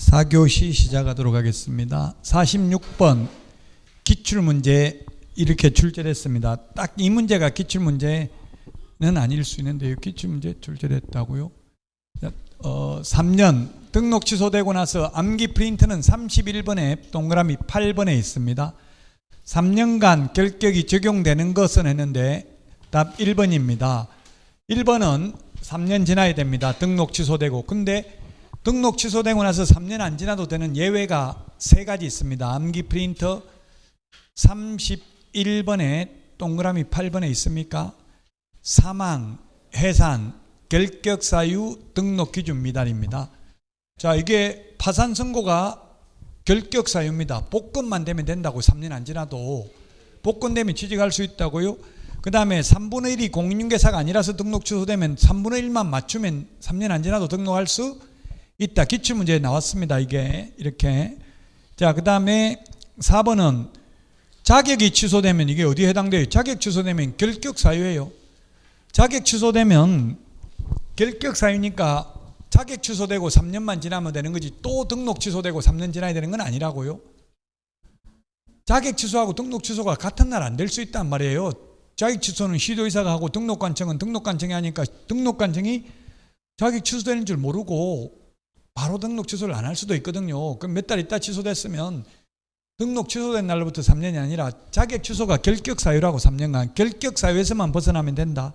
4교시 시작하도록 하겠습니다. 46번 기출문제 이렇게 출제됐습니다. 딱 이 문제가 기출문제는 아닐 수 있는데요. 기출문제 출제됐다고요? 3년 등록 취소되고 나서 암기 프린트는 31번에 동그라미 8번에 있습니다. 3년간 결격이 적용되는 것은 했는데 답 1번입니다. 1번은 3년 지나야 됩니다. 등록 취소되고. 근데 등록 취소되고 나서 3년 안 지나도 되는 예외가 3가지 있습니다. 암기 프린터 31번에 동그라미 8번에 있습니까? 사망, 해산, 결격 사유, 등록 기준 미달입니다. 자, 이게 파산 선고가 결격 사유입니다. 복권만 되면 된다고. 3년 안 지나도 복권되면 취직할 수 있다고요. 그 다음에 3분의 1이 공인중개사가 아니라서 등록 취소되면 3분의 1만 맞추면 3년 안 지나도 등록할 수 있다. 기출문제에 나왔습니다. 이게 이렇게. 자, 그 다음에 4번은 자격이 취소되면 이게 어디에 해당돼요? 자격 취소되면 결격 사유예요. 자격 취소되면 결격 사유니까 자격 취소되고 3년만 지나면 되는 거지 또 등록 취소되고 3년 지나야 되는 건 아니라고요. 자격 취소하고 등록 취소가 같은 날 안 될 수 있단 말이에요. 자격 취소는 시도의사가 하고 등록관청은 등록관청이 하니까 등록관청이 자격 취소되는 줄 모르고 바로 등록 취소를 안 할 수도 있거든요. 그럼 몇 달 있다 취소됐으면 등록 취소된 날로부터 3년이 아니라 자격 취소가 결격 사유라고 3년간 결격 사유에서만 벗어나면 된다.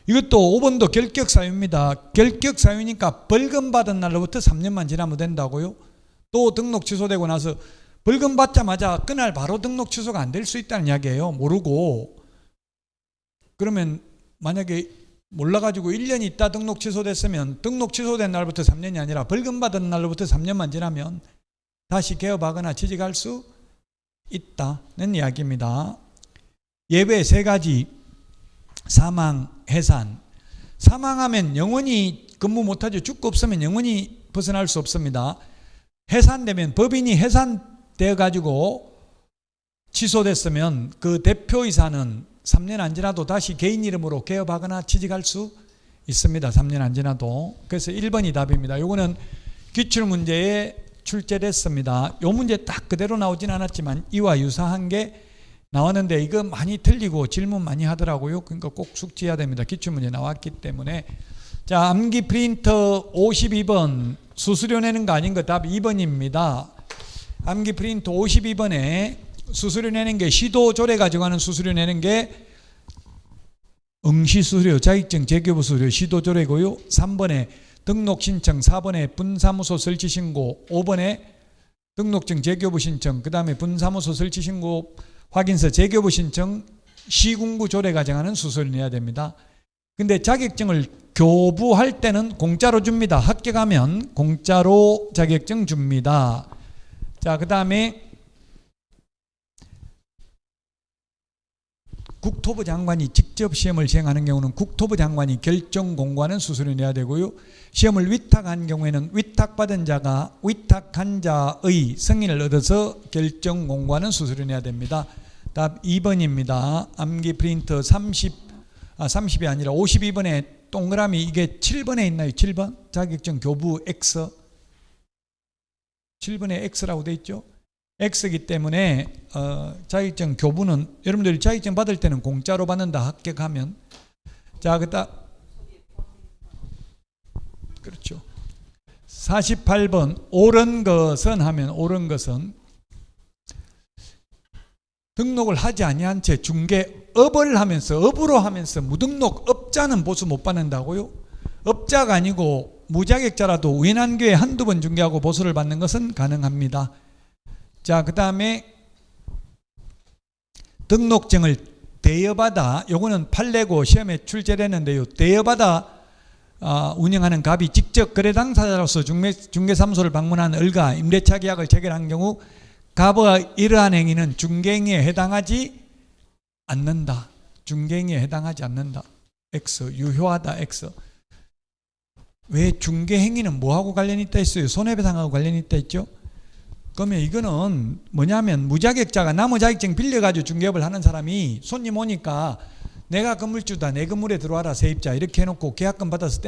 이것도 5번도 결격 사유입니다. 결격 사유니까 벌금 받은 날로부터 3년만 지나면 된다고요. 또 등록 취소되고 나서 벌금 받자마자 그날 바로 등록 취소가 안 될 수 있다는 이야기예요. 모르고. 그러면 만약에 몰라가지고 1년 있다 등록 취소됐으면 등록 취소된 날부터 3년이 아니라 벌금 받은 날로부터 3년만 지나면 다시 개업하거나 취직할 수 있다는 이야기입니다. 예외 3가지. 사망, 해산. 사망하면 영원히 근무 못하죠. 죽고 없으면 영원히 벗어날 수 없습니다. 해산되면 법인이 해산되어 가지고 취소됐으면 그 대표이사는 3년 안 지나도 다시 개인 이름으로 개업하거나 취직할 수 있습니다. 3년 안 지나도. 그래서 1번이 답입니다. 이거는 기출문제에 출제됐습니다. 이 문제 딱 그대로 나오진 않았지만 이와 유사한 게 나왔는데 이거 많이 틀리고 질문 많이 하더라고요. 그러니까 꼭 숙지해야 됩니다. 기출문제 나왔기 때문에. 자, 암기 프린터 52번 수수료 내는 거 아닌 거 답 2번입니다. 암기 프린터 52번에 수수료 내는 게 시도 조례 가져가는 수수료 내는 게 응시수수료, 자격증 재교부 수수료 시도 조례고요. 3번에 등록 신청, 4번에 분사무소 설치 신고, 5번에 등록증 재교부 신청, 그 다음에 분사무소 설치 신고 확인서 재교부 신청, 시군구 조례 가정하는 수수료 내야 됩니다. 근데 자격증을 교부할 때는 공짜로 줍니다. 합격하면 공짜로 자격증 줍니다. 자, 그 다음에 국토부 장관이 직접 시험을 시행하는 경우는 국토부 장관이 결정 공고하는 수수료 내야 되고요. 시험을 위탁한 경우에는 위탁받은 자가 위탁한 자의 승인을 얻어서 결정 공고하는 수수료 내야 됩니다. 답 2번입니다. 암기 프린터 30이 아니라 52번에 동그라미 이게 7번에 있나요? 7번? 자격증 교부 X. 7번에 X라고 돼 있죠? X이기 때문에 자격증 교부는 여러분들이 자격증 받을 때는 공짜로 받는다. 합격하면. 자, 그다음 그렇죠. 48번 옳은 것은 하면 옳은 것은 등록을 하지 아니한 채 중개업을 하면서 업으로 하면서 무등록 업자는 보수 못 받는다고요? 업자가 아니고 무자격자라도 우연한 기회에 한두 번 중개하고 보수를 받는 것은 가능합니다. 자, 그 다음에 등록증을 대여받아, 요거는 판례고 시험에 출제됐는데요. 대여받아 운영하는 갑이 직접 거래 당사자로서 중개사무소를 방문한 을과 임대차 계약을 체결한 경우 갑의 이러한 행위는 중개행위에 해당하지 않는다. 중개행위에 해당하지 않는다. X. 유효하다. X. 왜 중개행위는 뭐하고 관련이 있다 했어요? 손해배상하고 관련이 있다 했죠? 그러면 이거는 뭐냐면 무자격자가 남의 자격증 빌려가지고 중개업을 하는 사람이 손님 오니까 내가 건물주다, 내 건물에 들어와라 세입자 이렇게 해놓고 계약금 받아서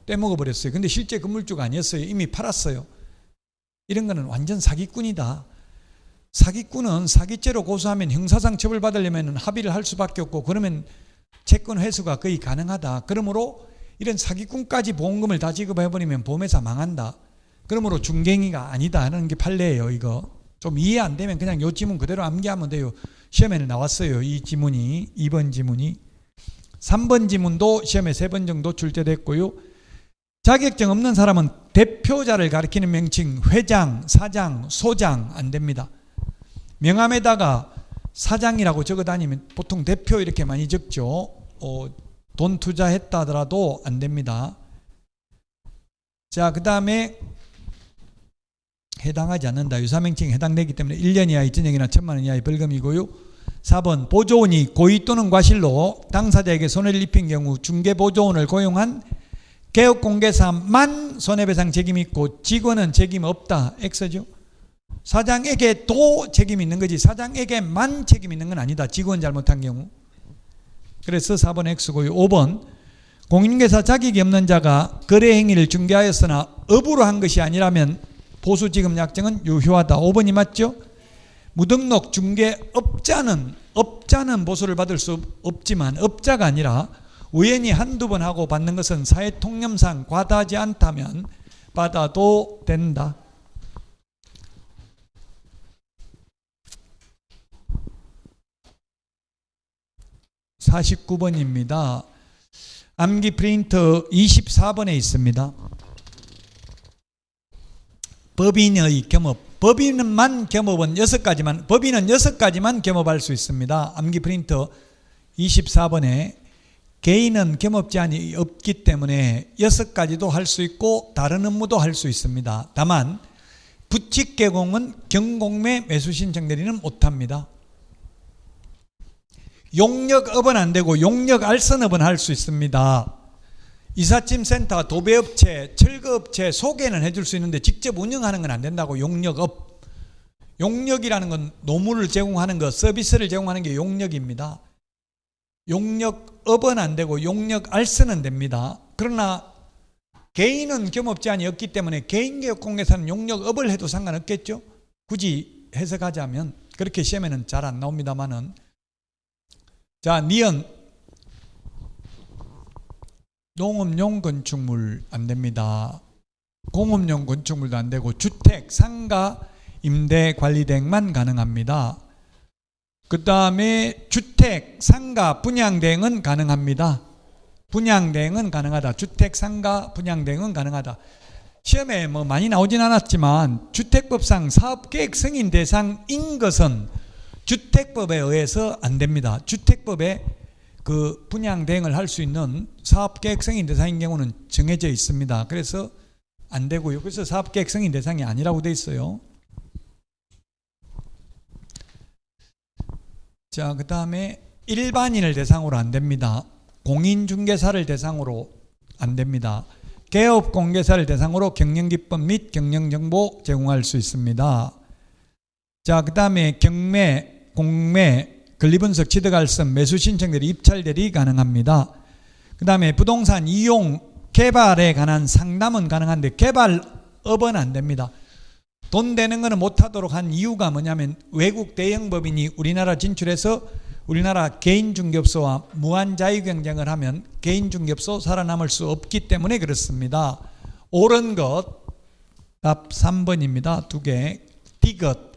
떼먹어버렸어요. 근데 실제 건물주가 아니었어요. 이미 팔았어요. 이런 거는 완전 사기꾼이다. 사기꾼은 사기죄로 고소하면 형사상 처벌받으려면 합의를 할 수밖에 없고, 그러면 채권 회수가 거의 가능하다. 그러므로 이런 사기꾼까지 보험금을 다 지급해버리면 보험회사 망한다. 그러므로 중개행위가 아니다 하는 게 판례예요. 이거 좀 이해 안 되면 그냥 요 지문 그대로 암기하면 돼요. 시험에는 나왔어요. 이 지문이 2번 지문이. 3번 지문도 시험에 3번 정도 출제됐고요. 자격증 없는 사람은 대표자를 가리키는 명칭 회장, 사장, 소장 안 됩니다. 명함에다가 사장이라고 적어 다니면 보통 대표 이렇게 많이 적죠. 돈 투자했다 하더라도 안 됩니다. 자, 그 다음에 해당하지 않는다. 유사명칭에 해당되기 때문에 1년 이하의 징역이나 1,000만 원 이하의 벌금이고요. 4번 보조원이 고의 또는 과실로 당사자에게 손해를 입힌 경우 중개보조원을 고용한 개업공개사만 손해배상 책임이 있고 직원은 책임 없다. X죠. 사장에게도 책임이 있는 거지 사장에게만 책임이 있는 건 아니다. 직원 잘못한 경우. 그래서 4번 X고요. 5번 공인중개사 자격이 없는 자가 거래행위를 중개하였으나 업으로 한 것이 아니라면 보수지급약정은 유효하다. 5번이 맞죠? 무등록 중개업자는 보수를 받을 수 없지만 업자가 아니라 우연히 한두 번 하고 받는 것은 사회통념상 과다하지 않다면 받아도 된다. (49번입니다) 암기 프린터 24번에 있습니다. 법인의 겸업. 법인만 겸업은 6가지만, 법인은 6가지만 겸업할 수 있습니다. 암기 프린터 24번에 개인은 겸업 제한이 없기 때문에 6가지도 할 수 있고 다른 업무도 할 수 있습니다. 다만 부칙 개공은 경공매 매수 신청 대리는 못합니다. 용역업은 안 되고 용역 알선업은 할 수 있습니다. 이삿짐센터, 도배업체, 철거업체 소개는 해줄 수 있는데 직접 운영하는 건 안 된다고. 용역업. 용역이라는 건 노무를 제공하는 것, 서비스를 제공하는 게 용역입니다. 용역업은 안 되고 용역 알선은 됩니다. 그러나 개인은 겸업 제한이 없기 때문에 개인개업공개사는 용역업을 해도 상관없겠죠. 굳이 해석하자면 그렇게 시험에는 잘 안 나옵니다만은. 자, 니은 농업용 건축물 안 됩니다. 공업용 건축물도 안 되고 주택, 상가, 임대, 관리 대행만 가능합니다. 그 다음에 주택, 상가, 분양 대행은 가능합니다. 분양 대행은 가능하다. 주택, 상가, 분양 대행은 가능하다. 시험에 뭐 많이 나오진 않았지만 주택법상 사업계획 승인 대상인 것은 주택법에 의해서 안 됩니다. 주택법에 그 분양 대행을 할 수 있는 사업계획 승인 대상인 경우는 정해져 있습니다. 그래서 안 되고요. 그래서 사업계획 승인 대상이 아니라고 돼 있어요. 자, 그 다음에 일반인을 대상으로 안 됩니다. 공인중개사를 대상으로 안 됩니다. 개업공개사를 대상으로 경영기법 및 경영정보 제공할 수 있습니다. 자, 그 다음에 경매, 공매, 권리분석, 취득알선, 매수신청대리, 입찰대리 가능합니다. 그 다음에 부동산 이용, 개발에 관한 상담은 가능한데 개발업은 안 됩니다. 돈 되는 거는 못하도록 한 이유가 뭐냐면 외국 대형법인이 우리나라 진출해서 우리나라 개인중개업소와 무한자유경쟁을 하면 개인중개업소 살아남을 수 없기 때문에 그렇습니다. 옳은 것 답 3번입니다. 2개. 디귿,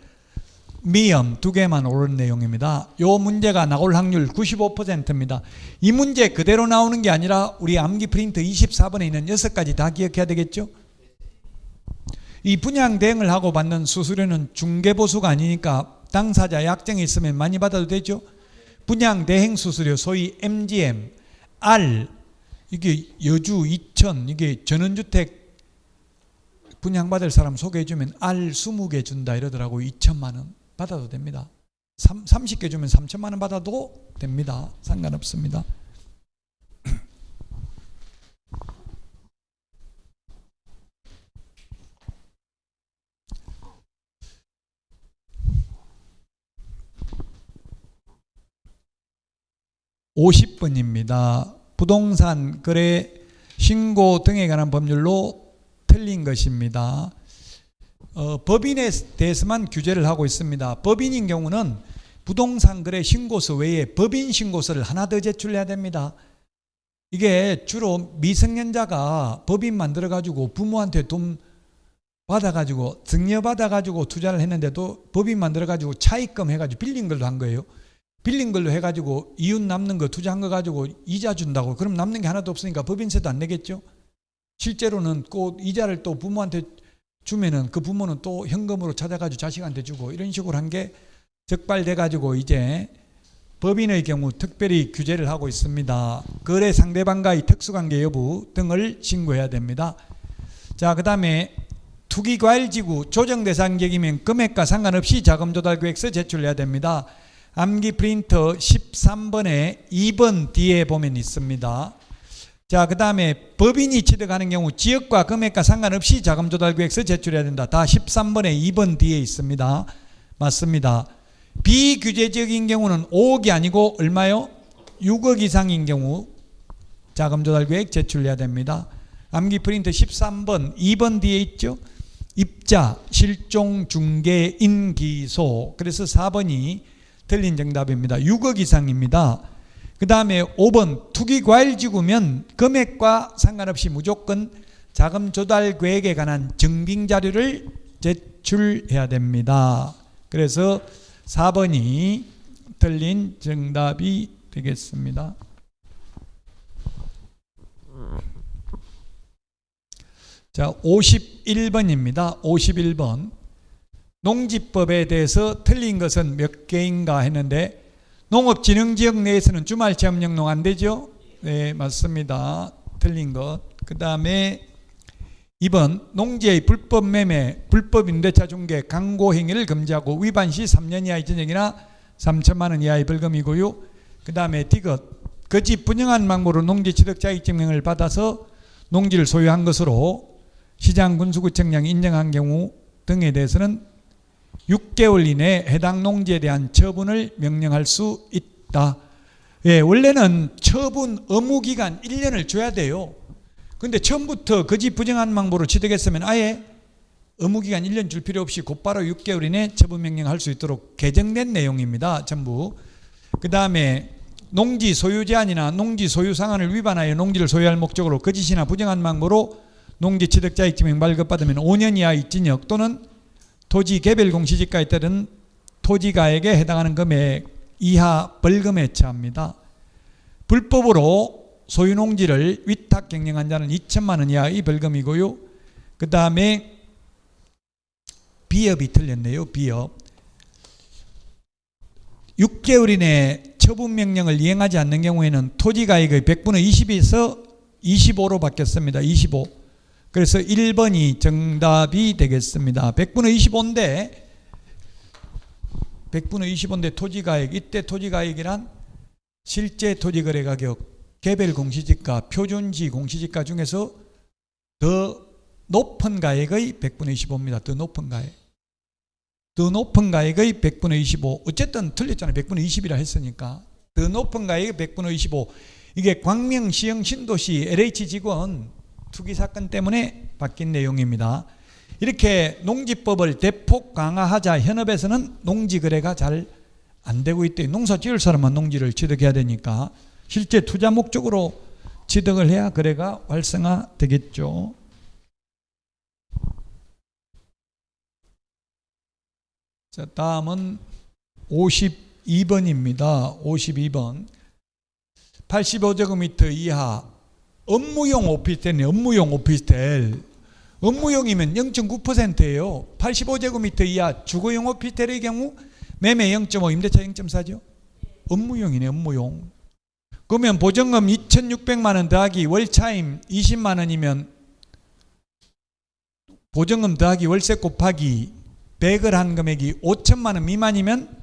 미음 2개만 옳은 내용입니다. 이 문제가 나올 확률 95%입니다. 이 문제 그대로 나오는 게 아니라 우리 암기 프린트 24번에 있는 6가지 다 기억해야 되겠죠? 이 분양 대행을 하고 받는 수수료는 중개보수가 아니니까 당사자 약정이 있으면 많이 받아도 되죠? 분양 대행 수수료 소위 MGM, R, 이게 여주, 이천, 이게 전원주택 분양받을 사람 소개해주면 R 20개 준다 이러더라고. 2천만 원 받아도 됩니다. 30개 주면 3천만 원 받아도 됩니다. 상관없습니다. (50번입니다) 부동산 거래 신고 등에 관한 법률로 틀린 것입니다. 법인에 대해서만 규제를 하고 있습니다. 법인인 경우는 부동산 거래 신고서 외에 법인 신고서를 하나 더 제출해야 됩니다. 이게 주로 미성년자가 법인 만들어 가지고 부모한테 돈 받아 가지고 증여 받아 가지고 투자를 했는데도 법인 만들어 가지고 차입금 해 가지고 빌린 걸로 한 거예요. 빌린 걸로 해 가지고 이윤 남는 거 투자한 거 가지고 이자 준다고. 그럼 남는 게 하나도 없으니까 법인세도 안 내겠죠. 실제로는 꼭 이자를 또 부모한테 주면은 그 부모는 또 현금으로 찾아가지고 자식한테 주고 이런 식으로 한 게 적발돼 가지고 이제 법인의 경우 특별히 규제를 하고 있습니다. 거래 상대방과의 특수관계 여부 등을 신고해야 됩니다. 자, 그 다음에 투기과일지구 조정대상객이면 금액과 상관없이 자금조달계획서 제출해야 됩니다. 암기 프린터 13번에 2번 뒤에 보면 있습니다. 자, 그 다음에 법인이 취득하는 경우 지역과 금액과 상관없이 자금조달계획서 제출해야 된다. 다 13번에 2번 뒤에 있습니다. 맞습니다. 비규제적인 경우는 5억이 아니고 얼마요? 6억 이상인 경우 자금조달계획 제출해야 됩니다. 암기 프린터 13번 2번 뒤에 있죠. 입자, 실종, 중개, 인기소. 그래서 4번이 틀린 정답입니다. 6억 이상입니다. 그 다음에 5번 투기과일지구면 금액과 상관없이 무조건 자금조달계획에 관한 증빙자료를 제출해야 됩니다. 그래서 4번이 틀린 정답이 되겠습니다. 자, 51번입니다. 51번. 농지법에 대해서 틀린 것은 몇 개인가 했는데 농업진흥지역 내에서는 주말체험영농 안 되죠? 네, 맞습니다. 틀린 것. 그 다음에 2번 농지의 불법 매매, 불법 임대차 중개, 강고 행위를 금지하고 위반 시 3년 이하의 전역이나 3천만 원 이하의 벌금이고요. 그 다음에 D것 거짓 분양한 망보로 농지 취득 자격증명을 받아서 농지를 소유한 것으로 시장군수구청장이 인정한 경우 등에 대해서는 6개월 이내에 해당 농지에 대한 처분을 명령할 수 있다. 예, 원래는 처분 의무기간 1년을 줘야 돼요. 근데 처음부터 거짓 부정한 망보로 취득했으면 아예 의무기간 1년 줄 필요 없이 곧바로 6개월 이내 처분 명령할 수 있도록 개정된 내용입니다. 전부. 그 다음에 농지 소유 제한이나 농지 소유 상한을 위반하여 농지를 소유할 목적으로 거짓이나 부정한 망보로 농지 취득 자격증명 발급받으면 5년 이하의 징역 또는 토지 개별 공시지가에 따른 토지가액에 해당하는 금액 이하 벌금에 처합니다. 불법으로 소유 농지를 위탁 경영한 자는 2천만 원 이하의 벌금이고요. 그 다음에 비업이 틀렸네요. 비업. 6개월 이내 처분 명령을 이행하지 않는 경우에는 토지가액의 100분의 20에서 25로 바뀌었습니다. 25. 그래서 1번이 정답이 되겠습니다. 100분의 25인데 100분의 25인데 토지가액, 이때 토지가액이란 실제 토지거래 가격, 개별 공시지가, 표준지 공시지가 중에서 더 높은 가액의 100분의 25입니다. 더 높은 가액. 더 높은 가액의 100분의 25. 어쨌든 틀렸잖아요. 100분의 20이라 했으니까. 더 높은 가액의 100분의 25. 이게 광명시형 신도시 LH직원 투기사건 때문에 바뀐 내용입니다. 이렇게 농지법을 대폭 강화하자 현업에서는 농지거래가 잘 안 되고 있대. 농사 지을 사람만 농지를 취득해야 되니까 실제 투자 목적으로 취득을 해야 거래가 활성화되겠죠. 자, 다음은 52번입니다. 52번. 85제곱미터 이하 업무용 오피스텔이네. 업무용 오피스텔. 업무용이면 0.9%예요. 85제곱미터 이하 주거용 오피스텔의 경우 매매 0.5, 임대차 0.4죠. 업무용이네. 업무용. 그러면 보증금 2,600만 원 더하기 월차임 20만 원이면 보증금 더하기 월세 곱하기 100을 한 금액이 5천만 원 미만이면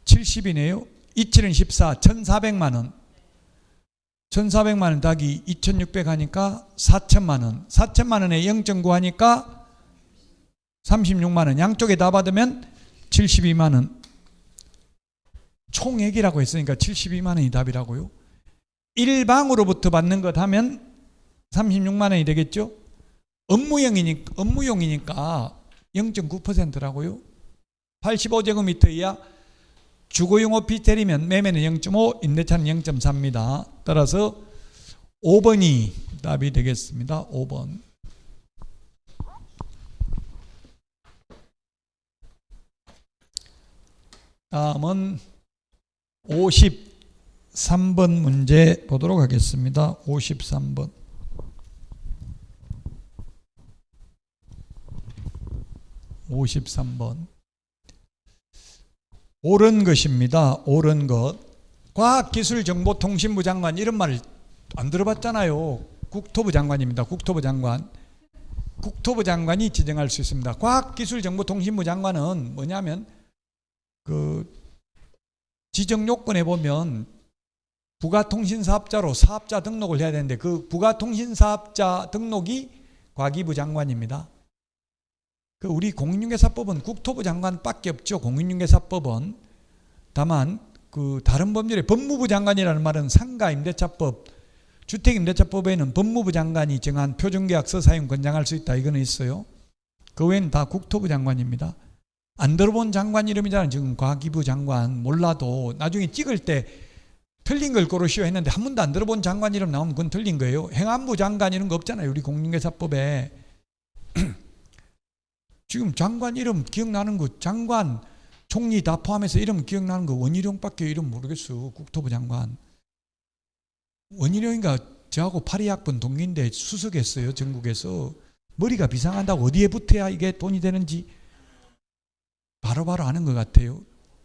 70이네요. 27은 14, 1,400만 원. 1,400만 원 더하기 2,600 하니까 4천만 원. 4천만 원에 0.9 하니까 36만 원. 양쪽에 다 받으면 72만 원. 총액이라고 했으니까 72만 원이 답이라고요. 1방으로부터 받는 것 하면 36만 원이 되겠죠. 업무용이니까 0.9%라고요. 85제곱미터 이하 주거용 오피스텔이면 매매는 0.5, 임대차는 0.4입니다. 따라서 5번이 답이 되겠습니다. 5번. 다음은 53번 문제 보도록 하겠습니다. 53번. 옳은 것입니다. 옳은 것. 과학기술정보통신부 장관 이런 말을 안 들어봤잖아요. 국토부 장관입니다. 국토부 장관. 국토부 장관이 지정할 수 있습니다. 과학기술정보통신부 장관은 뭐냐면 그 지정 요건에 보면 부가통신사업자로 사업자 등록을 해야 되는데 그 부가통신사업자 등록이 과기부 장관입니다. 그 우리 공인중개사법은 국토부 장관밖에 없죠. 공인중개사법은. 다만 그 다른 법률에 법무부 장관이라는 말은 상가임대차법, 주택임대차법에는 법무부 장관이 정한 표준계약서 사용 권장할 수 있다. 이거는 있어요. 그 외에는 다 국토부 장관입니다. 안 들어본 장관 이름이잖아요. 지금 과기부 장관. 몰라도 나중에 찍을 때 틀린 걸 고르시오 했는데 한 번도 안 들어본 장관 이름 나오면 그건 틀린 거예요. 행안부 장관 이런 거 없잖아요. 우리 공인중개사법에. 지금 장관 이름 기억나는 거, 장관, 총리 다 포함해서 이름 기억나는 거 원희룡밖에 이름 모르겠어. 국토부 장관. 원희룡인가 저하고 파리학번 동기인데 수석했어요. 전국에서. 머리가 비상한다고 어디에 붙어야 이게 돈이 되는지 바로바로 아는 것 같아요.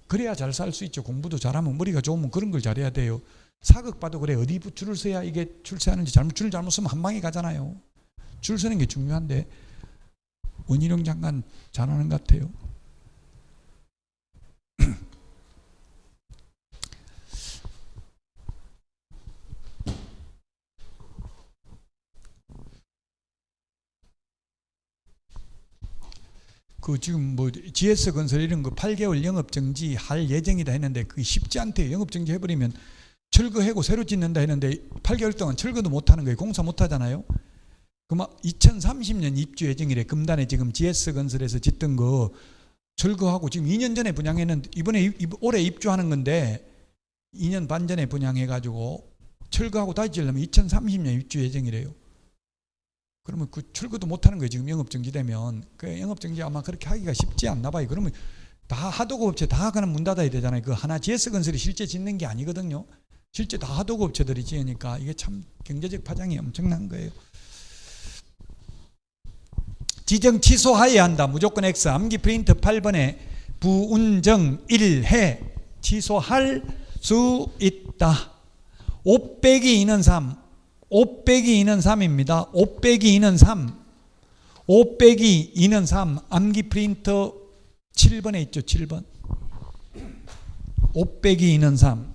그래야 잘 살 수 있죠. 공부도 잘하면 머리가 좋으면 그런 걸 잘해야 돼요. 사극봐도 그래. 어디 줄을 서야 이게 출세하는지 줄을 잘못 쓰면 한 방에 가잖아요. 줄 서는 게 중요한데 원희룡 장관 잘하는 것 같아요. 그 지금 뭐 GS건설 이런 거 8개월 영업정지 할 예정이다 했는데 그게 쉽지 않대요. 영업정지 해버리면 철거하고 새로 짓는다 했는데 8개월 동안 철거도 못하는 거예요. 공사 못하잖아요. 그럼 2030년 입주 예정이래. 금단에 지금 GS건설에서 짓던 거 철거하고 지금 2년 전에 분양했는데 이번에 올해 입주하는 건데 2년 반 전에 분양해가지고 철거하고 다시 지으려면 2030년 입주 예정이래요. 그러면 그 철거도 못하는 거예요. 지금 영업정지되면. 그 영업정지 아마 그렇게 하기가 쉽지 않나 봐요. 그러면 다 하도급 업체 다 그냥 문 닫아야 되잖아요. 그 하나 GS건설이 실제 짓는 게 아니거든요. 실제 다 하도급 업체들이 지으니까 이게 참 경제적 파장이 엄청난 거예요. 지정 취소하여야 한다. 무조건 X. 암기 프린트 8번에 부운정 1해 취소할 수 있다. 5 빼기 2는 3. 5 빼기 2는 3입니다. 5 빼기 2는 3. 5 빼기 2는 3. 암기 프린터 7번에 있죠. 7번. 5 빼기 2는 3.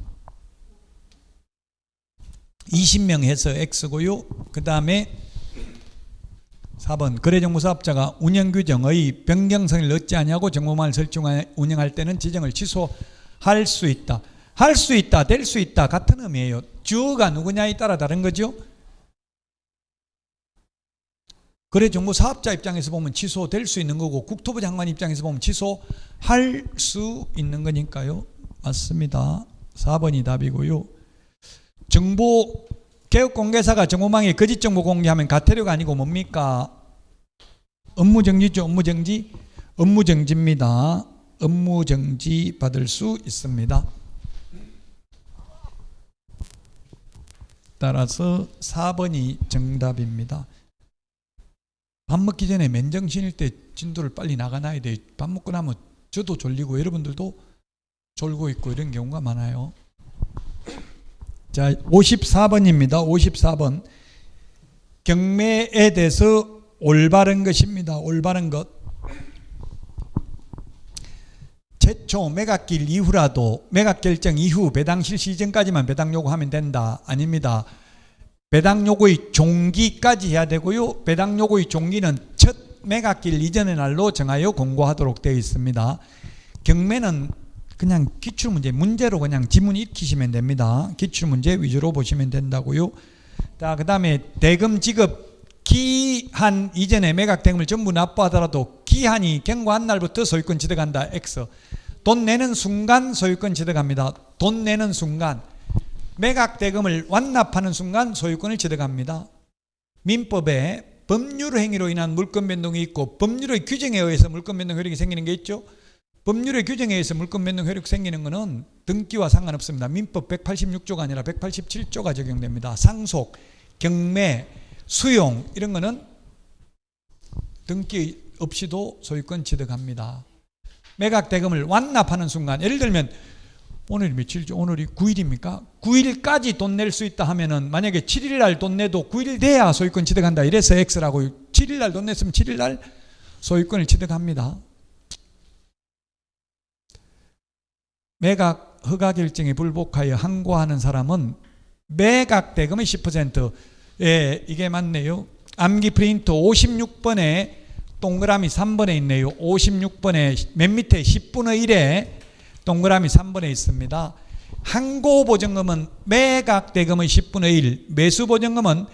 20명 해서 X고요. 그 다음에 4번 거래정보사업자가 운영규정의 변경성을 얻지 아니하고 정보망을 설정 운영할 때는 지정을 취소할 수 있다. 할 수 있다, 될 수 있다 같은 의미예요. 주어가 누구냐에 따라 다른 거죠. 거래정보사업자 입장에서 보면 취소될 수 있는 거고 국토부 장관 입장에서 보면 취소할 수 있는 거니까요. 맞습니다. 4번이 답이고요. 정보 개업공개사가 정보망에 거짓 정보 공개하면 가태료가 아니고 뭡니까? 업무정지죠. 업무정지. 업무정지입니다. 업무정지 받을 수 있습니다. 따라서 4번이 정답입니다. 밥 먹기 전에 맨정신일 때 진도를 빨리 나가놔야 돼요. 밥 먹고 나면 저도 졸리고 여러분들도 졸고 있고 이런 경우가 많아요. 자, 54번입니다. 54번. 경매에 대해서 올바른 것입니다. 올바른 것. 최초 매각길 이후라도 매각 결정 이후 배당 실시 이전까지만 배당 요구하면 된다. 아닙니다. 배당 요구의 종기까지 해야 되고요. 배당 요구의 종기는 첫 매각길 이전의 날로 정하여 공고하도록 되어 있습니다. 경매는 그냥 기출문제, 문제로 그냥 지문 익히시면 됩니다. 기출문제 위주로 보시면 된다고요. 자, 그 다음에 대금 지급 기한 이전에 매각 대금을 전부 납부하더라도 기한이 경과한 날부터 소유권 취득한다. X. 돈 내는 순간 소유권 취득합니다. 돈 내는 순간. 매각대금을 완납하는 순간 소유권을 취득합니다. 민법에 법률 행위로 인한 물권 변동이 있고 법률의 규정에 의해서 물권 변동 효력이 생기는 게 있죠. 법률의 규정에 의해서 물권 변동 효력 생기는 것은 등기와 상관없습니다. 민법 186조가 아니라 187조가 적용됩니다. 상속, 경매, 수용 이런 거는 등기 없이도 소유권 취득합니다. 매각대금을 완납하는 순간, 예를 들면 오늘이 며칠이죠? 오늘이 9일입니까? 9일까지 돈 낼 수 있다 하면은 만약에 7일 날 돈 내도 9일 돼야 소유권 취득한다. 이래서 X라고 7일 날 돈 냈으면 7일 날 소유권을 취득합니다. 매각 허가 결정에 불복하여 항고하는 사람은 매각대금의 10%. 예, 이게 맞네요. 암기 프린터 56번에 동그라미 3번에 있네요. 56번에 맨 밑에 10분의 1에 동그라미 3번에 있습니다. 항고보증금은 매각대금의 10분의 1, 매수보증금은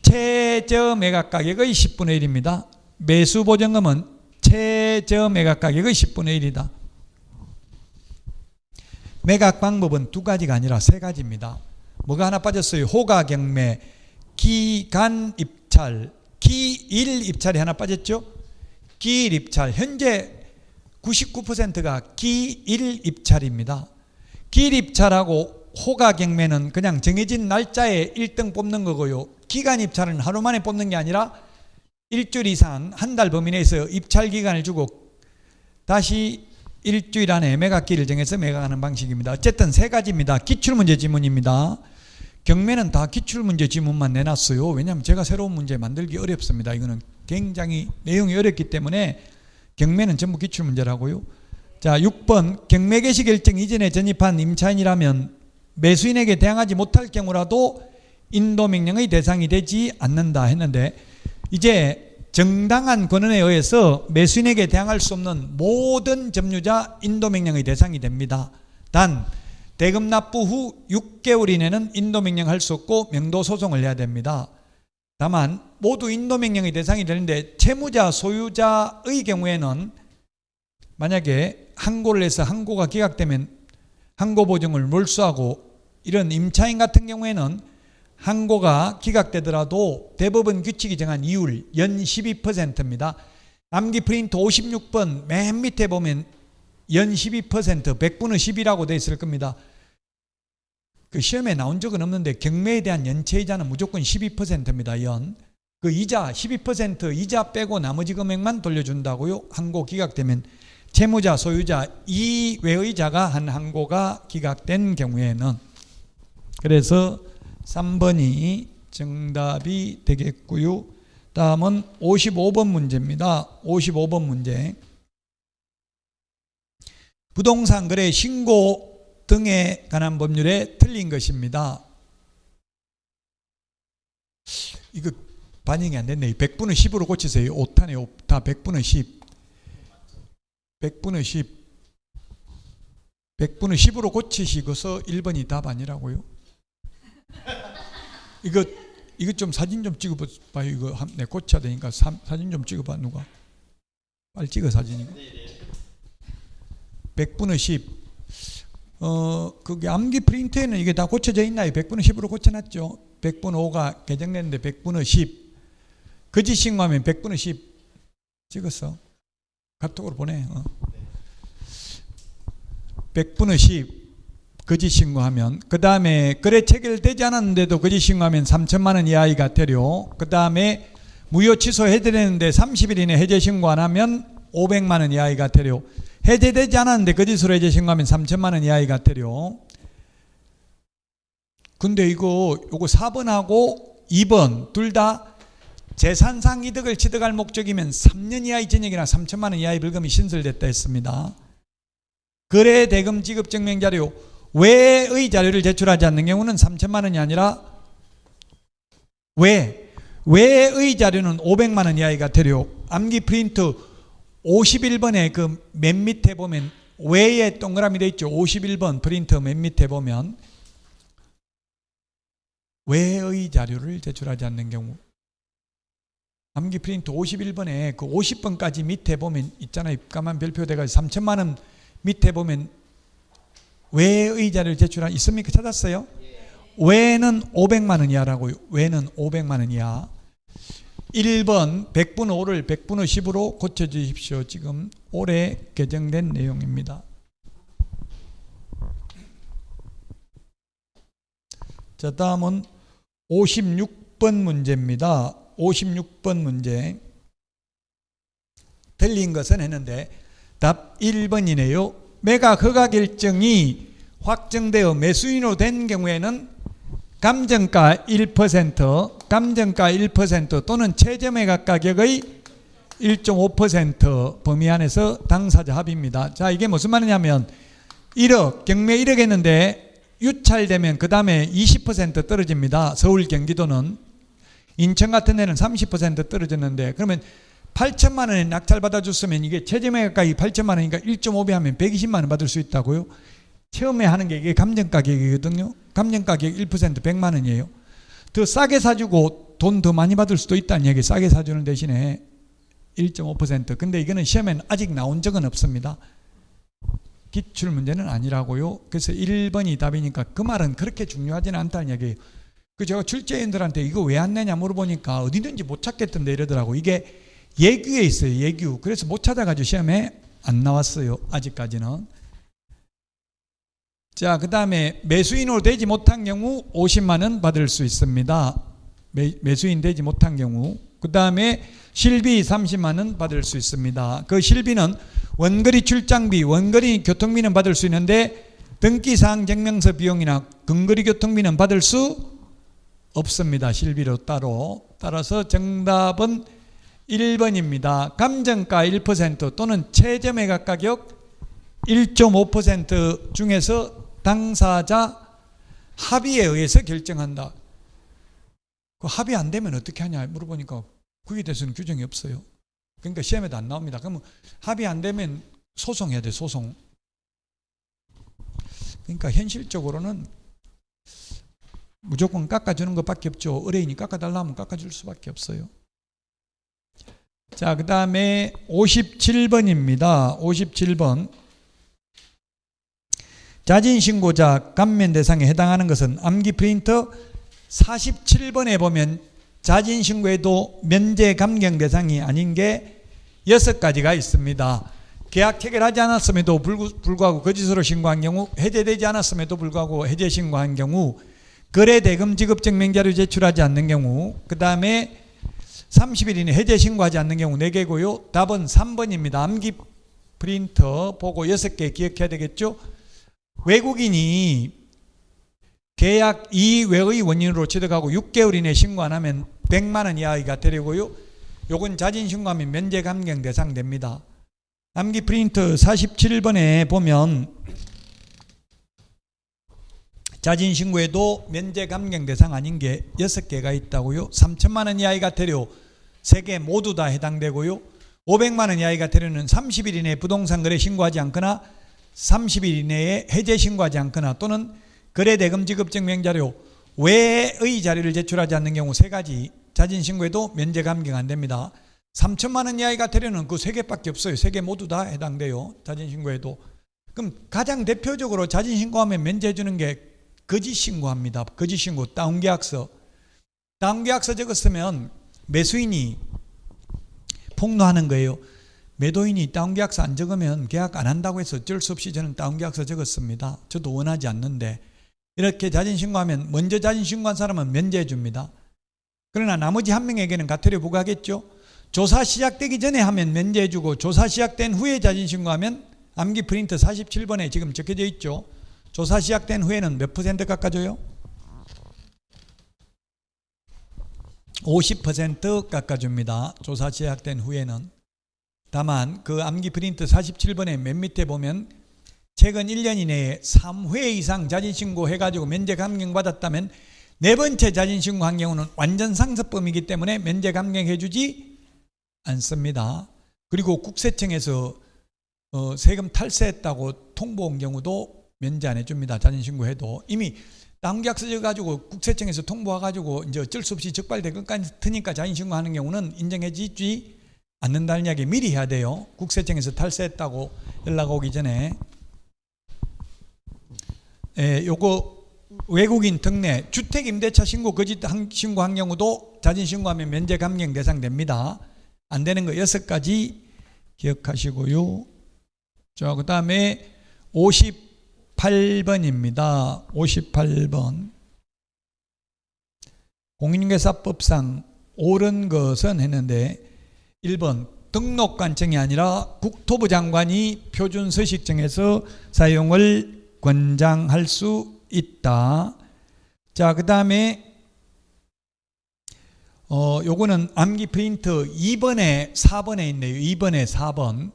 최저 매각가격의 10분의 1입니다. 매수보증금은 최저 매각가격의 10분의 1이다. 매각 방법은 두 가지가 아니라 세 가지입니다. 뭐가 하나 빠졌어요? 호가경매, 기간입찰, 기일입찰이 하나 빠졌죠? 기일입찰, 현재 99%가 기일입찰입니다. 기일입찰하고 호가경매는 그냥 정해진 날짜에 1등 뽑는 거고요. 기간입찰은 하루 만에 뽑는 게 아니라 일주일 이상 한 달 범위 내에서 입찰 기간을 주고 다시 일주일 안에 매각기를 정해서 매각하는 방식입니다. 어쨌든 세 가지입니다. 기출문제 지문입니다. 경매는 다 기출문제 지문만 내놨어요. 왜냐하면 제가 새로운 문제 만들기 어렵습니다. 이거는 굉장히 내용이 어렵기 때문에 경매는 전부 기출문제라고요. 자, 6번 경매 개시 결정 이전에 전입한 임차인이라면 매수인에게 대항하지 못할 경우라도 인도명령의 대상이 되지 않는다 했는데, 이제 정당한 권한에 의해서 매수인에게 대항할 수 없는 모든 점유자 인도명령의 대상이 됩니다. 단 대금 납부 후 6개월 이내는 인도명령 할 수 없고 명도소송을 해야 됩니다. 다만 모두 인도명령의 대상이 되는데 채무자 소유자의 경우에는 만약에 항고를 해서 항고가 기각되면 항고보증을 몰수하고, 이런 임차인 같은 경우에는 항고가 기각되더라도 대법원 규칙이 정한 이율 연 12%입니다. 암기 프린트 56번 맨 밑에 보면 연 12%, 100분의 10이라고 되어 있을 겁니다. 그 시험에 나온 적은 없는데 경매에 대한 연체이자는 무조건 12%입니다. 연. 그 이자 12% 이자 빼고 나머지 금액만 돌려준다고요. 항고 기각되면 채무자 소유자 이외의 자가 한 항고가 기각된 경우에는. 그래서 3번이 정답이 되겠고요. 다음은 55번 문제입니다. 55번 문제. 부동산 거래 신고 등에 관한 법률에 틀린 것입니다. 이거 반영이 안 됐네. 100분의 10으로 고치세요. 오타네. 오타 100분의 10. 100분의 10. 100분의 10으로 고치시고서 1번이 답 아니라고요. 이거 좀 사진 좀 찍어봐요. 이거 내 고쳐야 되니까 사진 좀 찍어봐. 누가 빨리 찍어. 사진 이거 100분의 10. 그게 암기 프린트에는 이게 다 고쳐져 있나요? 100분의 10으로 고쳐놨죠. 100분의 5가 개정됐는데 100분의 10 거짓 신고하면 100분의 10 찍었어. 카톡으로 보내. 100분의 10 거짓 신고하면, 그 다음에 거래 체결되지 않았는데도 거짓 신고하면 3천만 원 이하이가 되려. 그 다음에 무효 취소해드렸는데 30일 이내 해제 신고 안 하면 500만 원 이하이가 되려. 해제되지 않았는데 거짓으로 해제 신고하면 3천만 원 이하이가 되려. 근데 요거 4번하고 2번 둘 다 재산상 이득을 취득할 목적이면 3년 이하의 징역이나 3천만 원 이하의 벌금이 신설됐다 했습니다. 거래 대금 지급 증명 자료 외의 자료를 제출하지 않는 경우는 3천만 원이 아니라 외의 자료는 500만 원 이하이가 되려. 암기 프린트 51번에 그 맨 밑에 보면 외에 동그라미 되어 있죠. 51번 프린터 맨 밑에 보면 외의 자료를 제출하지 않는 경우 암기 프린트 51번에 그 50번까지 밑에 보면 있잖아요. 입가만 별표돼가지고 3천만 원 밑에 보면 외의 자료를 제출한 있습니까? 찾았어요? 외는 500만 원 이하라고요. 외는 500만 원 이하. 1번 100분의 5를 100분의 10으로 고쳐주십시오. 지금 올해 개정된 내용입니다. 자, 다음은 56번 문제입니다. 56번 문제. 틀린 것은 했는데 답 1번이네요. 매각 허가 결정이 확정되어 매수인으로 된 경우에는 감정가 1%, 감정가 1% 또는 최저매각 가격의 1.5% 범위 안에서 당사자 합의입니다. 자, 이게 무슨 말이냐면 1억, 경매 1억 했는데 유찰되면 그 다음에 20% 떨어집니다. 서울, 경기도는. 인천 같은 데는 30% 떨어졌는데, 그러면 8천만 원에 낙찰받아줬으면 이게 최저매각 가격이 8천만 원이니까 1.5배 하면 120만 원 받을 수 있다고요? 처음에 하는 게 이게 감정가격이거든요. 감정가격 1% 100만 원이에요. 더 싸게 사주고 돈 더 많이 받을 수도 있다는 얘기. 싸게 사주는 대신에 1.5%. 근데 이거는 시험에는 아직 나온 적은 없습니다. 기출문제는 아니라고요. 그래서 1번이 답이니까 그 말은 그렇게 중요하지는 않다는 얘기예요. 그 제가 출제인들한테 이거 왜 안 내냐 물어보니까 어디든지 못 찾겠던데 이러더라고. 이게 예규에 있어요. 예규. 그래서 못 찾아가지고 시험에 안 나왔어요. 아직까지는. 자, 그 다음에 매수인으로 되지 못한 경우 50만 원 받을 수 있습니다. 매수인 되지 못한 경우. 그 다음에 실비 30만 원 받을 수 있습니다. 그 실비는 원거리 출장비, 원거리 교통비는 받을 수 있는데 등기사항 증명서 비용이나 근거리 교통비는 받을 수 없습니다. 실비로 따로. 따라서 정답은 1번입니다. 감정가 1% 또는 최저매각 가격 1.5% 중에서 당사자 합의에 의해서 결정한다. 그 합의 안 되면 어떻게 하냐 물어보니까 거기에 대해서는 규정이 없어요. 그러니까 시험에도 안 나옵니다. 그러면 합의 안 되면 소송해야 돼. 소송. 그러니까 현실적으로는 무조건 깎아주는 것밖에 없죠. 의뢰인이 깎아달라면 깎아줄 수밖에 없어요. 자, 그 다음에 57번입니다. 57번. 자진신고자 감면 대상에 해당하는 것은 암기 프린터 47번에 보면 자진신고에도 면제 감경 대상이 아닌 게 6가지가 있습니다. 계약 체결하지 않았음에도 불구하고 거짓으로 신고한 경우, 해제되지 않았음에도 불구하고 해제 신고한 경우, 거래대금 지급증명자료 제출하지 않는 경우, 그 다음에 30일 이내 해제 신고하지 않는 경우 4개고요. 답은 3번입니다. 암기 프린터 보고 6개 기억해야 되겠죠. 외국인이 계약 이외의 원인으로 취득하고 6개월 이내 신고 안 하면 100만 원 이하의 과태료고요. 요건 자진 신고하면 면제 감경 대상 됩니다. 암기 프린터 47번에 보면 자진 신고에도 면제 감경 대상 아닌 게 6개가 있다고요. 3천만 원 이하의 과태료 3개 모두 다 해당되고요. 500만 원 이하의 과태료는 30일 이내에 부동산 거래 신고하지 않거나 30일 이내에 해제 신고하지 않거나 또는 거래대금 지급증명자료 외의 자료를 제출하지 않는 경우 3가지 자진신고에도 면제 감경 안 됩니다. 3천만 원 이하의 과태료는 그 3개밖에 없어요. 3개 모두 다 해당돼요. 자진신고에도. 그럼 가장 대표적으로 자진신고하면 면제해 주는 게 거짓신고합니다. 거짓신고, 다운계약서. 다운계약서 적었으면 매수인이 폭로하는 거예요. 매도인이 다운계약서 안 적으면 계약 안 한다고 해서 어쩔 수 없이 저는 다운계약서 적었습니다. 저도 원하지 않는데. 이렇게 자진신고하면 먼저 자진신고한 사람은 면제해 줍니다. 그러나 나머지 한 명에게는 과태료 부과하겠죠. 조사 시작되기 전에 하면 면제해 주고 조사 시작된 후에 자진신고하면 암기 프린트 47번에 지금 적혀져 있죠. 조사 시작된 후에는 몇 % 깎아줘요? 50% 깎아줍니다. 조사 시작된 후에는. 다만 그 암기 프린트 47번에 맨 밑에 보면 최근 1년 이내에 3회 이상 자진신고 해가지고 면제 감경 받았다면 4번째 자진신고한 경우는 완전 상습범이기 때문에 면제 감경해주지 않습니다. 그리고 국세청에서 세금 탈세했다고 통보한 경우도 면제 안 해줍니다. 자진신고해도. 이미 다운계약서 가지고 국세청에서 통보와 가지고 이제 어쩔 수 없이 적발될 것까지 트니까 자인신고하는 경우는 인정해지지 않는다는 이야기 미리 해야 돼요. 국세청에서 탈세했다고 연락 오기 전에. 요거 외국인 특례 주택 임대차 신고 거짓 신고한 경우도 자진 신고하면 면제 감경 대상됩니다. 안 되는 거 6가지 기억하시고요. 자, 그다음에 58번입니다. 58번. 공인중개사법상 옳은 것은 했는데 1번 등록관청이 아니라 국토부 장관이 표준서식정에서 사용을 권장할 수 있다. 자, 그 다음에 요거는 암기 프린트 2번에 4번에 있네요. 2번에 4번.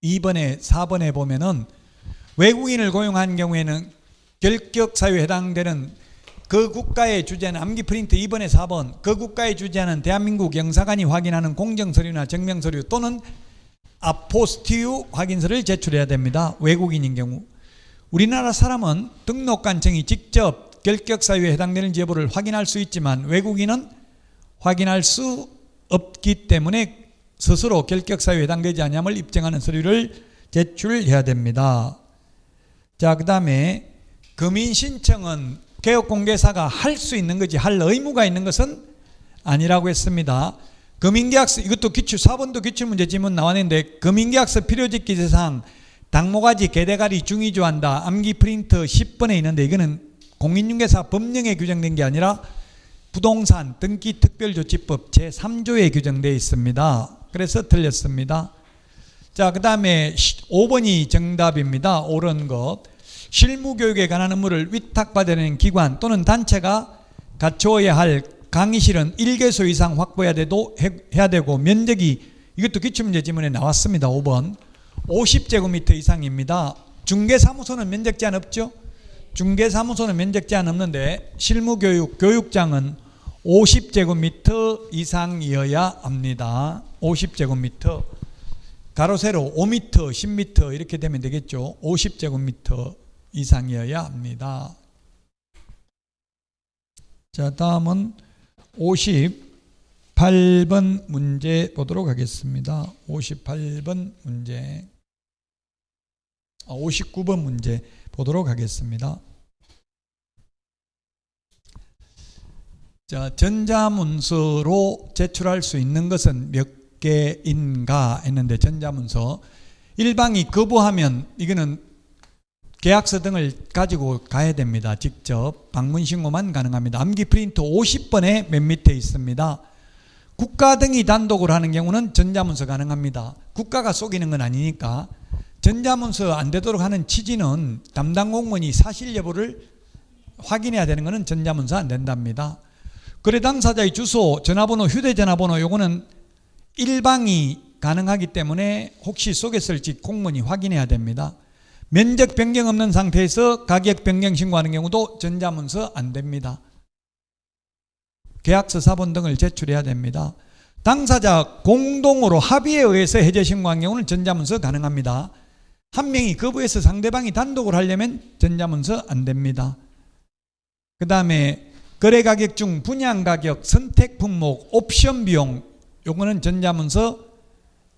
2번에 4번에 보면은 외국인을 고용한 경우에는 결격 사유에 해당되는 그 국가의 주재는 암기 프린트 2번에 4번 그 국가의 주재는 대한민국 영사관이 확인하는 공정서류나 증명서류 또는 아포스티유 확인서를 제출해야 됩니다. 외국인인 경우. 우리나라 사람은 등록관청이 직접 결격 사유에 해당되는지 여부를 확인할 수 있지만 외국인은 확인할 수 없기 때문에 스스로 결격 사유에 해당되지 않음을 입증하는 서류를 제출해야 됩니다. 자, 그 다음에 금인 신청은 개업공개사가 할 수 있는 거지 할 의무가 있는 것은 아니라고 했습니다. 금인계약서 이것도 기출 4번도 기출문제 지문 나왔는데 금인계약서 필요직기재사항 당모가지 개대가리 중위조한다 암기 프린트 10번에 있는데 이거는 공인중개사 법령에 규정된 게 아니라 부동산 등기특별조치법 제3조에 규정되어 있습니다. 그래서 틀렸습니다. 자, 그 다음에 5번이 정답입니다. 옳은 것. 실무교육에 관한 업무를 위탁받는 기관 또는 단체가 갖추어야 할 강의실은 1개소 이상 확보해야 되고 면적이 이것도 기출문제 지문에 나왔습니다. 5번 50제곱미터 이상입니다. 중개사무소는 면적 제한 없죠? 중개사무소는 면적 제한 없는데 실무교육 교육장은 50제곱미터 이상이어야 합니다. 50제곱미터 가로 세로 5m, 10m 이렇게 되면 되겠죠. 50제곱미터 이상이어야 합니다. 자, 다음은 58번 문제 보도록 하겠습니다. 58번 문제 59번 문제 보도록 하겠습니다. 자, 전자문서로 제출할 수 있는 것은 몇 개인가 했는데 전자문서 일방이 거부하면 이거는 계약서 등을 가지고 가야 됩니다. 직접 방문 신고만 가능합니다. 암기 프린트 50번에 맨 밑에 있습니다. 국가 등이 단독으로 하는 경우는 전자문서 가능합니다. 국가가 속이는 건 아니니까 전자문서 안 되도록 하는 취지는 담당 공무원이 사실 여부를 확인해야 되는 것은 전자문서 안 된답니다. 거래 당사자의 주소, 전화번호, 휴대전화번호 요거는 일방이 가능하기 때문에 혹시 속였을지 공무원이 확인해야 됩니다. 면적 변경 없는 상태에서 가격 변경 신고하는 경우도 전자문서 안 됩니다. 계약서 사본 등을 제출해야 됩니다. 당사자 공동으로 합의에 의해서 해제 신고한 경우는 전자문서 가능합니다. 한 명이 거부해서 상대방이 단독으로 하려면 전자문서 안 됩니다. 그 다음에 거래 가격 중 분양 가격, 선택 품목, 옵션 비용 요거는 전자문서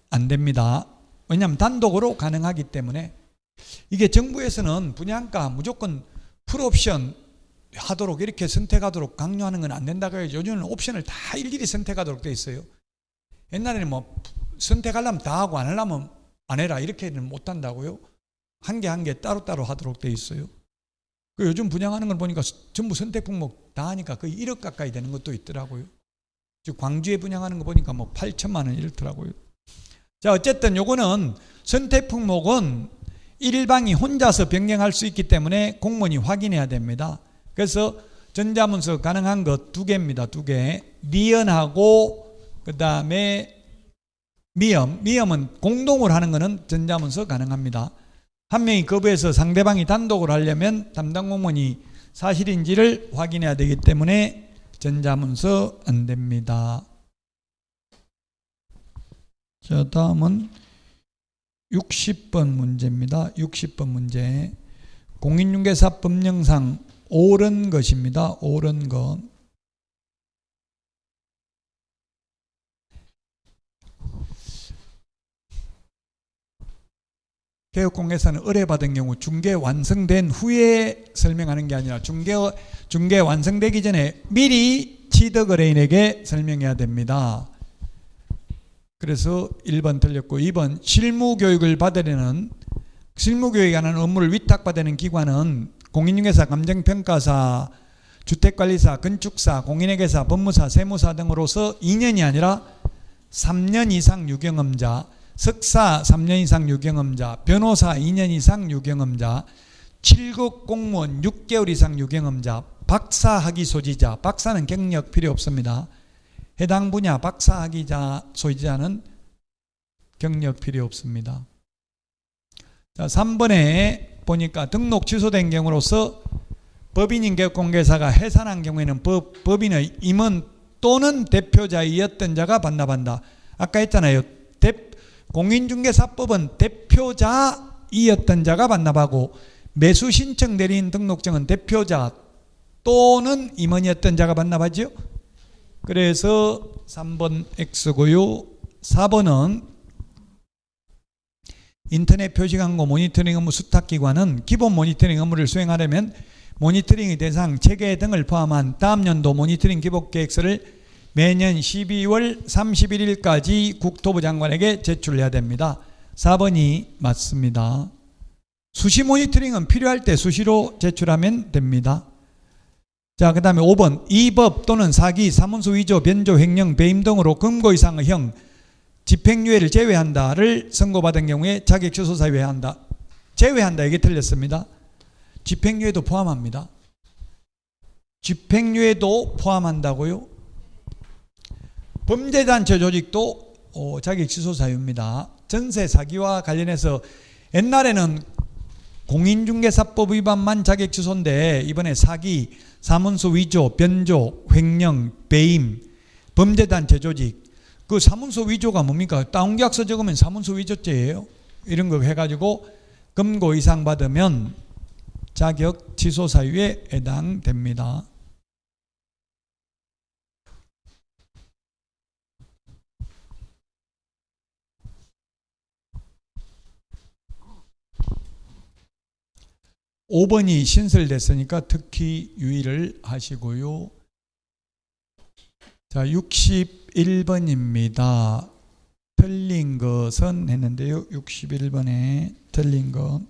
안 됩니다. 왜냐하면 단독으로 가능하기 때문에 이게 정부에서는 분양가 무조건 풀옵션 하도록 이렇게 선택하도록 강요하는 건 안 된다고 해요. 요즘은 옵션을 다 일일이 선택하도록 돼 있어요. 옛날에는 뭐 선택하려면 다 하고 안 하려면 안 해라 이렇게는 못 한다고요. 한 개 한 개 따로따로 하도록 돼 있어요. 요즘 분양하는 걸 보니까 전부 선택 품목 다 하니까 거의 1억 가까이 되는 것도 있더라고요. 즉 광주에 분양하는 거 보니까 뭐 8천만 원 이렇더라고요. 자, 어쨌든 요거는 선택 품목은 일방이 혼자서 변경할 수 있기 때문에 공무원이 확인해야 됩니다. 그래서 전자문서 가능한 것 2개입니다. 2개. 니은하고 그 다음에 미음은 공동으로 하는 것은 전자문서 가능합니다. 한 명이 거부해서 상대방이 단독으로 하려면 담당 공무원이 사실인지를 확인해야 되기 때문에 전자문서 안 됩니다. 자, 다음은 60번 문제입니다. 60번 문제. 공인중개사 법령상 옳은 것입니다. 옳은 것. 개업공개사는 의뢰받은 경우 중개 완성된 후에 설명하는 게 아니라 중개 완성되기 전에 미리 취득의뢰인에게 설명해야 됩니다. 그래서 1번 틀렸고 2번 실무교육을 받으려는 실무교육에 관한 업무를 위탁받는 기관은 공인중개사, 감정평가사, 주택관리사, 건축사, 공인회계사, 법무사, 세무사 등으로서 2년이 아니라 3년 이상 유경험자, 석사 3년 이상 유경험자, 변호사 2년 이상 유경험자, 7급 공무원 6개월 이상 유경험자, 박사 학위 소지자, 박사는 경력 필요 없습니다. 해당 분야 박사 학위 소지자는 경력 필요 없습니다. 자, 3번에 보니까 등록 취소된 경우로서 법인인 개업공개사가 해산한 경우에는 법인의 임원 또는 대표자이었던 자가 반납한다. 아까 했잖아요. 공인중개사법은 대표자이었던 자가 반납하고 매수신청 대리인 등록증은 대표자 또는 임원이었던 자가 반납하죠. 그래서 3번 X고요. 4번은 인터넷 표시광고 모니터링 업무 수탁기관은 기본 모니터링 업무를 수행하려면 모니터링의 대상, 체계 등을 포함한 다음 연도 모니터링 기본계획서를 매년 12월 31일까지 국토부 장관에게 제출해야 됩니다. 4번이 맞습니다. 수시 모니터링은 필요할 때 수시로 제출하면 됩니다. 자, 그 다음에 5번 이법 또는 사기, 사문서 위조, 변조, 횡령, 배임 등으로 금고 이상의 형, 집행유예를 제외한다를 선고받은 경우에 자격 취소 사유해야 한다. 제외한다 이게 틀렸습니다. 집행유예도 포함합니다. 집행유예도 포함한다고요? 범죄단체 조직도 자격 취소 사유입니다. 전세 사기와 관련해서 옛날에는 공인중개사법 위반만 자격 취소인데 이번에 사기, 사문서 위조, 변조, 횡령, 배임, 범죄단체 조직, 그 사문서 위조가 뭡니까? 다운계약서 적으면 사문서 위조죄예요. 이런 거 해가지고 금고 이상 받으면 자격 취소 사유에 해당됩니다. (5번이) 신설됐으니까 특히 유의를 하시고요. 자, 61번입니다. 틀린 것은 했는데요. 61번에 틀린 것.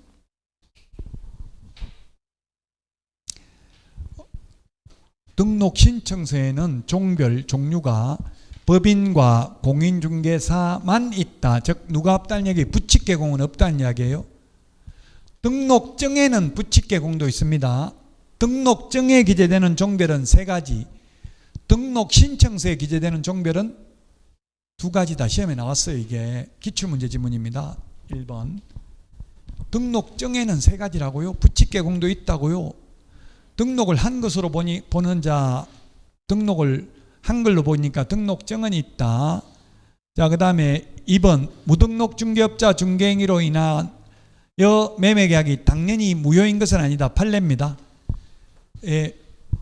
등록 신청서에는 종별, 종류가 법인과 공인중개사만 있다. 즉 누가 없다는 얘기, 부칙개공은 없다는 이야기예요. 등록증에는 부칙개공도 있습니다. 등록증에 기재되는 종별은 3가지, 등록신청서에 기재되는 종별은 2가지다. 시험에 나왔어요. 이게 기출문제 지문입니다. 1번 등록증에는 3가지라고요. 부칙개공도 있다고요. 등록을 한 것으로 보는 자, 등록을 한글로 보니까 등록증은 있다. 자, 그 다음에 2번 무등록 중개업자 중개행위로 인한 매매계약이 당연히 무효인 것은 아니다. 판례입니다.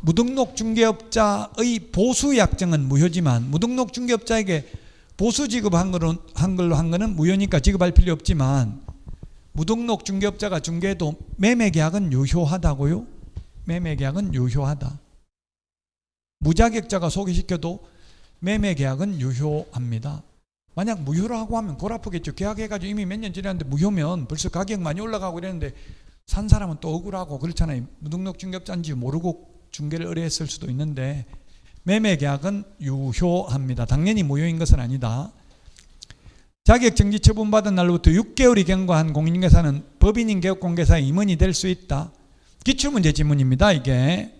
무등록 중개업자의 보수약정은 무효지만 무등록 중개업자에게 보수 지급한 걸로 한 거는 무효니까 지급할 필요 없지만 무등록 중개업자가 중개해도 매매계약은 유효하다고요? 매매계약은 유효하다. 무자격자가 소개시켜도 매매계약은 유효합니다. 만약 무효라고 하면 골 아프겠죠. 계약해가지고 이미 몇 년 지났는데 무효면 벌써 가격 많이 올라가고 이랬는데 산 사람은 또 억울하고 그렇잖아요. 무등록 중개업자인지 모르고 중개를 의뢰했을 수도 있는데 매매계약은 유효합니다. 당연히 무효인 것은 아니다. 자격정지 처분받은 날로부터 6개월이 경과한 공인중개사는 법인인 개업공개사의 임원이 될 수 있다. 기출문제 지문입니다. 이게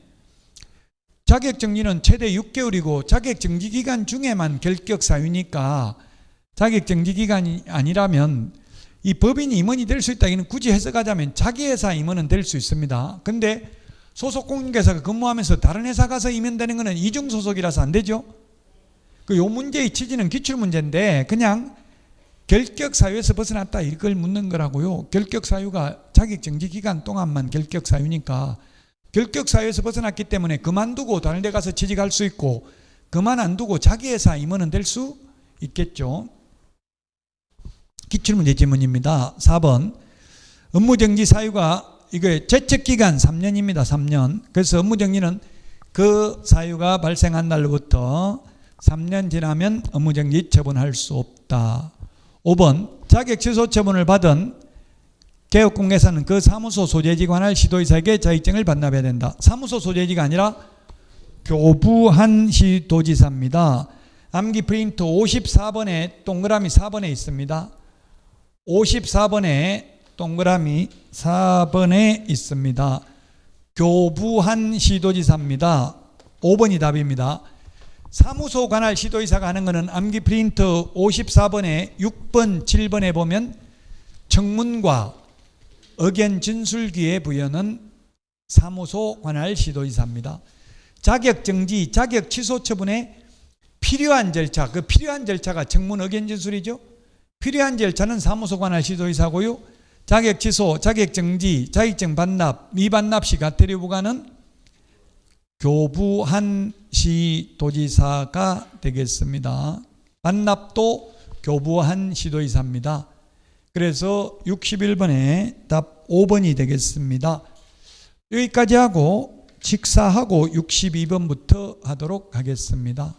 자격정지는 최대 6개월이고 자격정지 기간 중에만 결격 사유니까 자격정지 기간이 아니라면 이 법인이 임원이 될 수 있다. 이는 굳이 해석하자면 자기 회사 임원은 될 수 있습니다. 근데 소속 공인중개사가 근무하면서 다른 회사 가서 임원되는 것은 이중소속이라서 안 되죠. 요 문제의 취지는 기출문제인데 그냥 결격 사유에서 벗어났다 이걸 묻는 거라고요. 결격 사유가 자격정지 기간 동안만 결격 사유니까 결격 사유에서 벗어났기 때문에 그만두고 다른 데 가서 취직할 수 있고, 그만 안 두고 자기 회사 임원은 될 수 있겠죠. 기출문제 질문입니다. 4번. 업무정지 사유가 이거 제척기간 3년입니다. 3년. 그래서 업무정지는 그 사유가 발생한 날로부터 3년 지나면 업무정지 처분할 수 없다. 5번. 자격 취소 처분을 받은 개업공개사는 그 사무소 소재지 관할 시도지사에게 자격증을 반납해야 된다. 사무소 소재지가 아니라 교부한 시도지사입니다. 암기 프린트 54번에 동그라미 4번에 있습니다. 54번에 동그라미 4번에 있습니다. 교부한 시도지사입니다. 5번이 답입니다. 사무소 관할 시도지사가 하는 것은 암기 프린트 54번에 6번, 7번에 보면 청문과 의견 진술기에 부여는 사무소 관할 시도지사입니다. 자격정지, 자격 취소 처분에 필요한 절차, 그 필요한 절차가 청문 의견 진술이죠. 필요한 절차는 사무소 관할 시도지사고요. 자격 취소, 자격 정지, 자격증 반납, 미반납 시 과태료 부과는 교부한 시도지사가 되겠습니다. 반납도 교부한 시도지사입니다. 그래서 61번에 답 5번이 되겠습니다. 여기까지 하고 식사하고 62번부터 하도록 하겠습니다.